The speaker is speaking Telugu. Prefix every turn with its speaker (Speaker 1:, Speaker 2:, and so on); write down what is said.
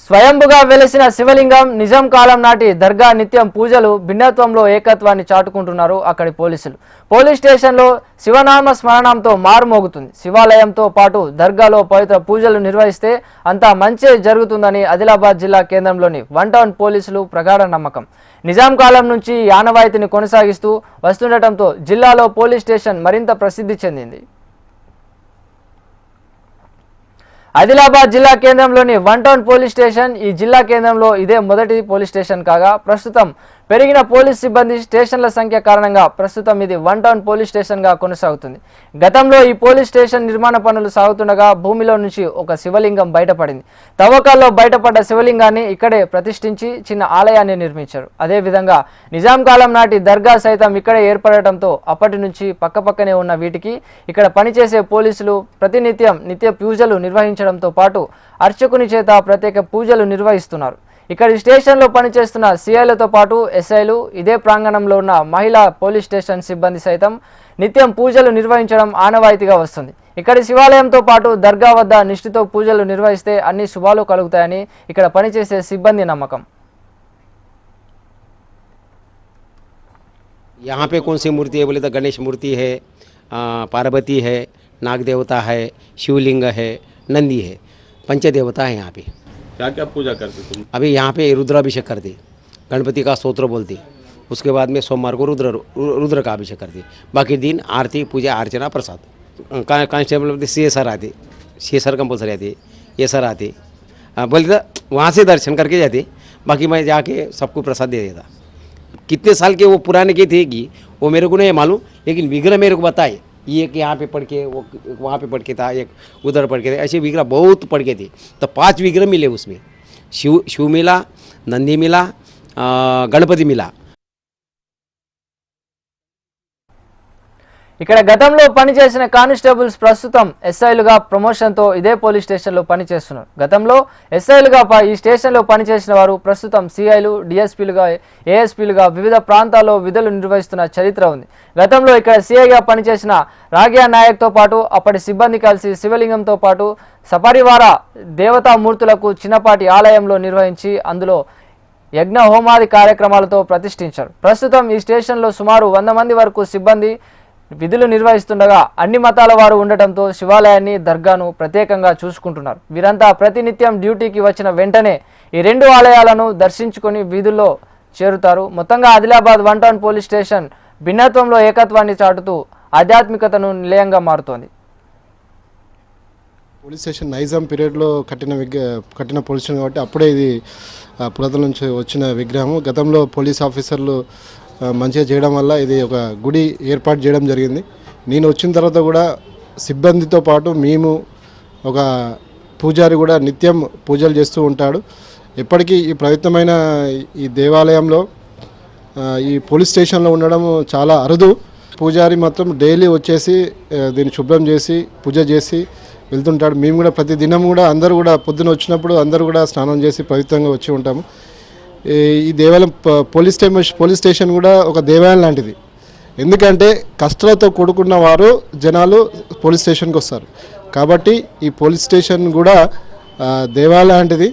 Speaker 1: స్వయంభుగా వెలిసిన శివలింగం నిజాం కాలం నాటి దర్గా నిత్యం పూజలు భిన్నత్వంలో ఏకత్వాన్ని చాటుకుంటున్నారు అక్కడి పోలీసులు. పోలీస్ స్టేషన్లో శివనామ స్మరణంతో మారుమోగుతుంది. శివాలయంతో పాటు దర్గాలో పవిత్ర పూజలు నిర్వహిస్తే అంతా మంచి జరుగుతుందని ఆదిలాబాద్ జిల్లా కేంద్రంలోని 1 టౌన్ పోలీసులు ప్రగాఢ నమ్మకం. నిజాం కాలం నుంచి ఆనవాయితీని కొనసాగిస్తూ వస్తుండటంతో జిల్లాలో పోలీస్ స్టేషన్ మరింత ప్రసిద్ధి చెందింది. ఆదిలాబాద్ జిల్లా కేంద్రంలోని 1 టౌన్ పోలీస్ స్టేషన్ ఈ జిల్లా కేంద్రంలో ఇదే మొదటి పోలీస్ స్టేషన్ కాగా ప్రస్తుతం పెరిగిన పోలీస్ సిబ్బంది స్టేషన్ల సంఖ్య కారణంగా ప్రస్తుతం ఇది 1 టౌన్ పోలీస్ స్టేషన్గా కొనసాగుతుంది. గతంలో ఈ పోలీస్ స్టేషన్ నిర్మాణ పనులు సాగుతుండగా భూమిలో నుంచి ఒక శివలింగం బయటపడింది. తవ్వకాల్లో బయటపడ్డ శివలింగాన్ని ఇక్కడే ప్రతిష్ఠించి చిన్న ఆలయాన్ని నిర్మించారు. అదేవిధంగా నిజాం కాలం నాటి దర్గా సైతం ఇక్కడే ఏర్పడటంతో అప్పటి నుంచి పక్కపక్కనే ఉన్న వీటికి ఇక్కడ పనిచేసే పోలీసులు ప్రతినిత్యం నిత్య పూజలు నిర్వహించడంతో పాటు అర్చకుని చేత ప్రత్యేక పూజలు నిర్వహిస్తున్నారు. ఇక్కడ స్టేషన్లో పనిచేస్తున్న సిఐలతో పాటు ఎస్ఐలు ఇదే ప్రాంగణంలో ఉన్న మహిళా పోలీస్ స్టేషన్ సిబ్బంది సైతం నిత్యం పూజలు నిర్వహించడం ఆనవాయితీగా వస్తుంది. ఇక్కడ శివాలయంతో పాటు దర్గా వద్ద నిష్ఠతో పూజలు నిర్వహిస్తే అన్ని శుభాలు కలుగుతాయని ఇక్కడ పనిచేసే సిబ్బంది నమ్మకం.
Speaker 2: यहाँ पे कौन सी मूर्ति है बोले तो गणेश मूर्ति है, पार्वती है, नाग देवता है, शिवलिंग है, नंदी है, पंचदेवता है यहाँ पे।
Speaker 3: क्या क्या पूजा करते तुम?
Speaker 2: अभी यहाँ पे रुद्राभिषेक करते, गणपति का स्तोत्र बोलते, उसके बाद में सोमवार को रुद्र का अभिषेक करते, बाकी दिन आरती पूजा अर्चना प्रसाद। कांस्टेबल CSR आते, CSR कंपल्सरी आते, ये सर आते, बोलते था वहाँ से दर्शन करके जाते, बाकी मैं जाके सबको प्रसाद दे देता। कितने साल के वो पुराने के थे कि वो मेरे को नहीं मालूम, लेकिन विग्रह मेरे को बताए, ये कि यहाँ पे पढ़ के वो वहाँ पे पढ़ के था, एक उधर पढ़ के था, ऐसे विग्रह बहुत पढ़ के थे। तो 5 विग्रह मिले उसमें, शिव मिला, नंदी मिला, गणपति मिला।
Speaker 1: ఇక్కడ గతంలో పనిచేసిన కానిస్టేబుల్స్ ప్రస్తుతం ఎస్ఐలుగా ప్రమోషన్తో ఇదే పోలీస్ స్టేషన్లో పనిచేస్తున్నారు. గతంలో ఎస్ఐలుగా ఈ స్టేషన్లో పనిచేసిన వారు ప్రస్తుతం సిఐలు, డిఎస్పీలుగా, ఏఎస్పీలుగా వివిధ ప్రాంతాల్లో విధులు నిర్వహిస్తున్న చరిత్ర ఉంది. గతంలో ఇక్కడ సిఐగా పనిచేసిన రాగ్యా నాయక్తో పాటు అప్పటి సిబ్బంది కలిసి శివలింగంతో పాటు సపరివార దేవతామూర్తులకు చిన్నపాటి ఆలయంలో నిర్వహించి అందులో యజ్ఞ హోమాది కార్యక్రమాలతో ప్రతిష్ఠించారు. ప్రస్తుతం ఈ స్టేషన్లో సుమారు 100 మంది వరకు సిబ్బంది విధులు నిర్వహిస్తుండగా అన్ని మతాల వారు ఉండటంతో శివాలయాన్ని, దర్గాను ప్రత్యేకంగా చూసుకుంటున్నారు. వీరంతా ప్రతినిత్యం డ్యూటీకి వచ్చిన వెంటనే ఈ 2 ఆలయాలను దర్శించుకొని వీధుల్లో చేరుతారు. మొత్తంగా ఆదిలాబాద్ 1 టౌన్ పోలీస్ స్టేషన్ భిన్నత్వంలో ఏకత్వాన్ని చాటుతూ ఆధ్యాత్మికతను నిలయంగా మారుతోంది.
Speaker 4: పోలీస్ స్టేషన్ నైజాం పీరియడ్లో కట్టిన పోలీస్ స్టేషన్ కాబట్టి అప్పుడే ఇది పురాతన నుంచి వచ్చిన విగ్రహం. గతంలో పోలీస్ ఆఫీసర్లు మంచిగా చేయడం వల్ల ఇది ఒక గుడి ఏర్పాటు చేయడం జరిగింది. నేను వచ్చిన తర్వాత కూడా సిబ్బందితో పాటు మేము ఒక పూజారి కూడా నిత్యం పూజలు చేస్తూ ఉంటాడు. ఎప్పటికీ ఈ పవిత్రమైన ఈ దేవాలయంలో ఈ పోలీస్ స్టేషన్లో ఉండడం చాలా అరుదు. పూజారి మాత్రం డైలీ వచ్చేసి దీన్ని శుభ్రం చేసి పూజ చేసి వెళ్తుంటాడు. మేము కూడా ప్రతి దినం కూడా అందరూ కూడా పొద్దున వచ్చినప్పుడు అందరూ కూడా స్నానం చేసి పవిత్రంగా వచ్చి ఉంటాము. ఈ దేవాలయం పోలీస్ స్టేషన్ కూడా ఒక దేవాలయం లాంటిది. ఎందుకంటే కష్టాలతో కూడుకున్న వారు జనాలు పోలీస్ స్టేషన్కి వస్తారు కాబట్టి ఈ పోలీస్ స్టేషన్ కూడా దేవాలయం లాంటిది.